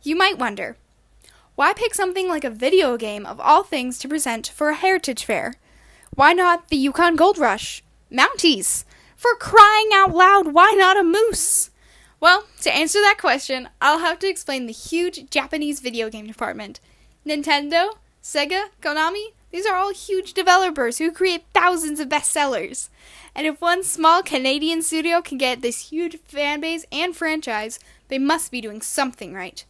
You might wonder, why pick something like a video game of all things to present for a heritage fair? Why not the Yukon Gold Rush? Mounties! For crying out loud, why not a moose? Well, to answer that question, I'll have to explain the huge Japanese video game department. Nintendo, Sega, Konami, these are all huge developers who create thousands of bestsellers. And if one small Canadian studio can get this huge fan base and franchise, they must be doing something right.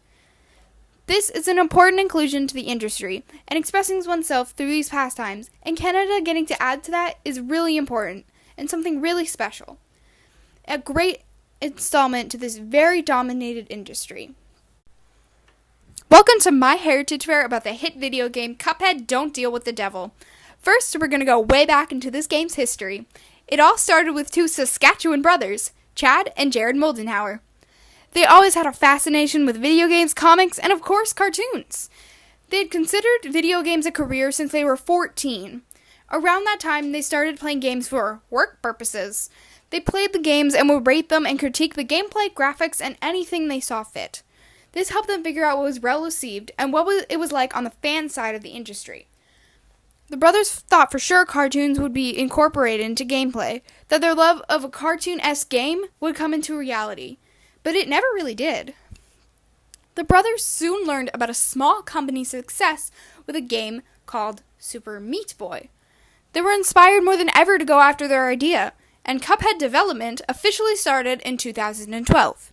This is an important inclusion to the industry, and expressing oneself through these pastimes, and Canada getting to add to that is really important, and something really special. A great installment to this very dominated industry. Welcome to my heritage fair about the hit video game Cuphead Don't Deal with the Devil. First, we're going to go way back into this game's history. It all started with two Saskatchewan brothers, Chad and Jared Moldenhauer. They always had a fascination with video games, comics, and of course, cartoons. They had considered video games a career since they were 14. Around that time, they started playing games for work purposes. They played the games and would rate them and critique the gameplay, graphics, and anything they saw fit. This helped them figure out what was well received and what it was like on the fan side of the industry. The brothers thought for sure cartoons would be incorporated into gameplay, that their love of a cartoon-esque game would come into reality. But it never really did. The brothers soon learned about a small company's success with a game called Super Meat Boy. They were inspired more than ever to go after their idea, and Cuphead development officially started in 2012.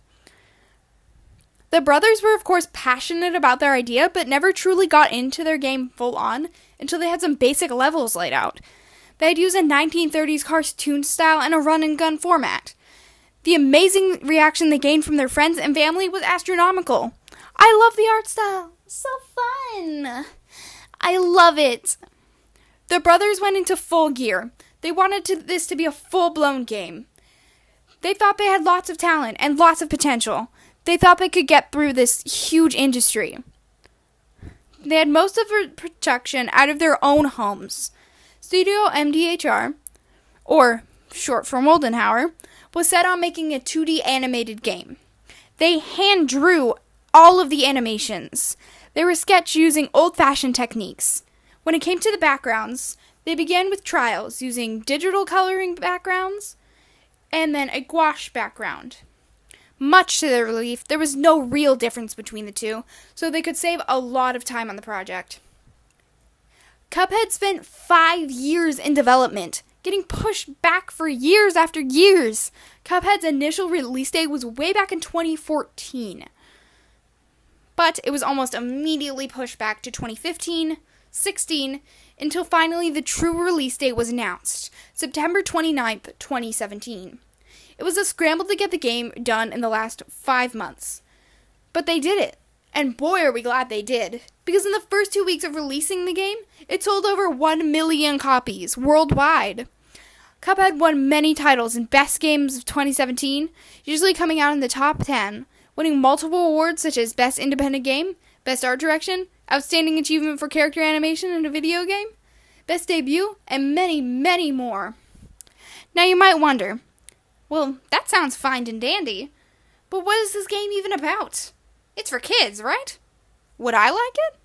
The brothers were of course passionate about their idea, but never truly got into their game full on until they had some basic levels laid out. They had used a 1930s cartoon style and a run-and-gun format. The amazing reaction they gained from their friends and family was astronomical. I love the art style. So fun. I love it. The brothers went into full gear. They wanted this to be a full-blown game. They thought they had lots of talent and lots of potential. They thought they could get through this huge industry. They had most of their production out of their own homes. Studio MDHR, or short for Moldenhauer, was set on making a 2D animated game. They hand-drew all of the animations. They were sketched using old-fashioned techniques. When it came to the backgrounds, they began with trials using digital coloring backgrounds and then a gouache background. Much to their relief, there was no real difference between the two, so they could save a lot of time on the project. Cuphead spent 5 years in development, getting pushed back for years after years. Cuphead's initial release date was way back in 2014. But it was almost immediately pushed back to 2015, 16, until finally the true release date was announced, September 29th, 2017. It was a scramble to get the game done in the last 5 months. But they did it. And boy are we glad they did. Because in the first 2 weeks of releasing the game, it sold over 1 million copies worldwide. Cuphead won many titles in Best Games of 2017, usually coming out in the top 10, winning multiple awards such as Best Independent Game, Best Art Direction, Outstanding Achievement for Character Animation in a Video Game, Best Debut, and many, many more. Now you might wonder, well, that sounds fine and dandy, but what is this game even about? It's for kids, right? Would I like it?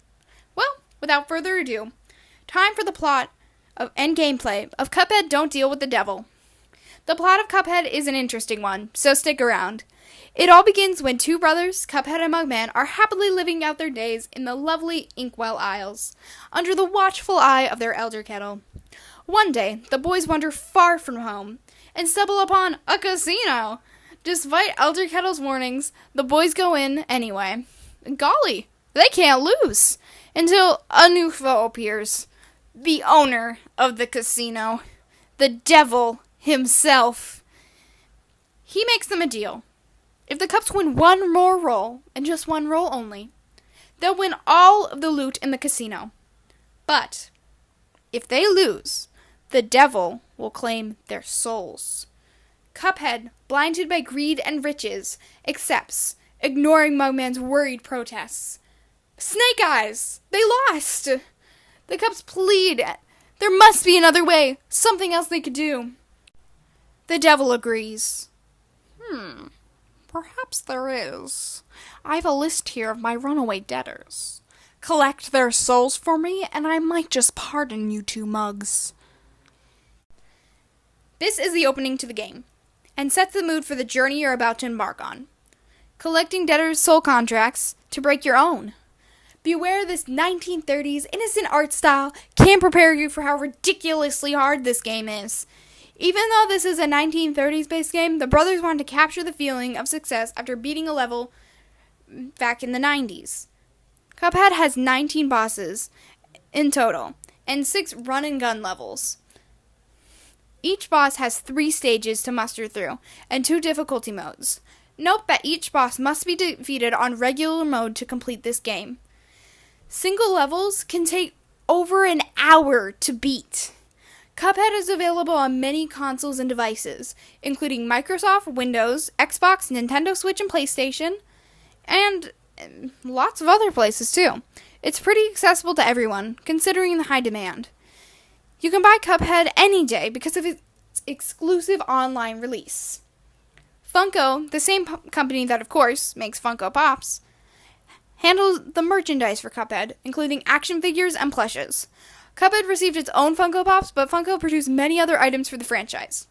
Well, without further ado, time for the plot and gameplay of Cuphead Don't Deal with the Devil. The plot of Cuphead is an interesting one, so stick around. It all begins when two brothers, Cuphead and Mugman, are happily living out their days in the lovely Inkwell Isles, under the watchful eye of their elder Kettle. One day, the boys wander far from home and stumble upon a casino. Despite Elder Kettle's warnings, the boys go in anyway. Golly, they can't lose, until a new foe appears. The owner of the casino, the devil himself. He makes them a deal. If the Cups win one more roll, and just one roll only, they'll win all of the loot in the casino. But if they lose, the devil will claim their souls. Cuphead, blinded by greed and riches, accepts, ignoring Mugman's worried protests. Snake Eyes! They lost! The Cups plead. There must be another way, something else they could do. The devil agrees. Perhaps there is. I have a list here of my runaway debtors. Collect their souls for me, and I might just pardon you two mugs. This is the opening to the game, and sets the mood for the journey you're about to embark on. Collecting debtors' soul contracts to break your own. Beware this 1930s innocent art style can prepare you for how ridiculously hard this game is. Even though this is a 1930s-based game, the brothers wanted to capture the feeling of success after beating a level back in the 90s. Cuphead has 19 bosses in total, and 6 run-and-gun levels. Each boss has 3 stages to muster through, and 2 difficulty modes. Note that each boss must be defeated on regular mode to complete this game. Single levels can take over an hour to beat. Cuphead is available on many consoles and devices, including Microsoft, Windows, Xbox, Nintendo Switch, and PlayStation, and lots of other places too. It's pretty accessible to everyone, considering the high demand. You can buy Cuphead any day because of its exclusive online release. Funko, the same company that of course makes Funko Pops, handles the merchandise for Cuphead, including action figures and plushes. Cuphead received its own Funko Pops, but Funko produced many other items for the franchise.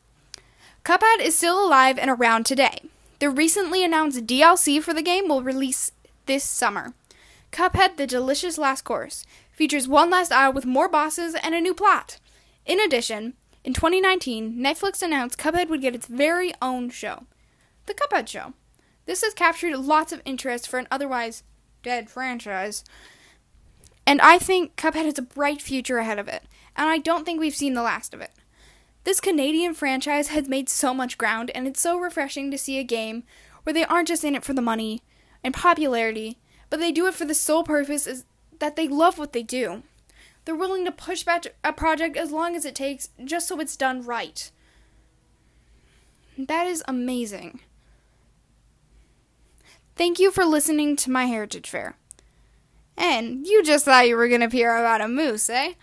Cuphead is still alive and around today. The recently announced DLC for the game will release this summer. Cuphead, The Delicious Last Course, features one last isle with more bosses and a new plot. In addition, in 2019, Netflix announced Cuphead would get its very own show, The Cuphead Show. This has captured lots of interest for an otherwise dead franchise, and I think Cuphead has a bright future ahead of it, and I don't think we've seen the last of it. This Canadian franchise has made so much ground, and it's so refreshing to see a game where they aren't just in it for the money and popularity, but they do it for the sole purpose is that they love what they do. They're willing to push back a project as long as it takes, just so it's done right. That is amazing. Thank you for listening to my Heritage Fair. And you just thought you were going to hear about a moose, eh?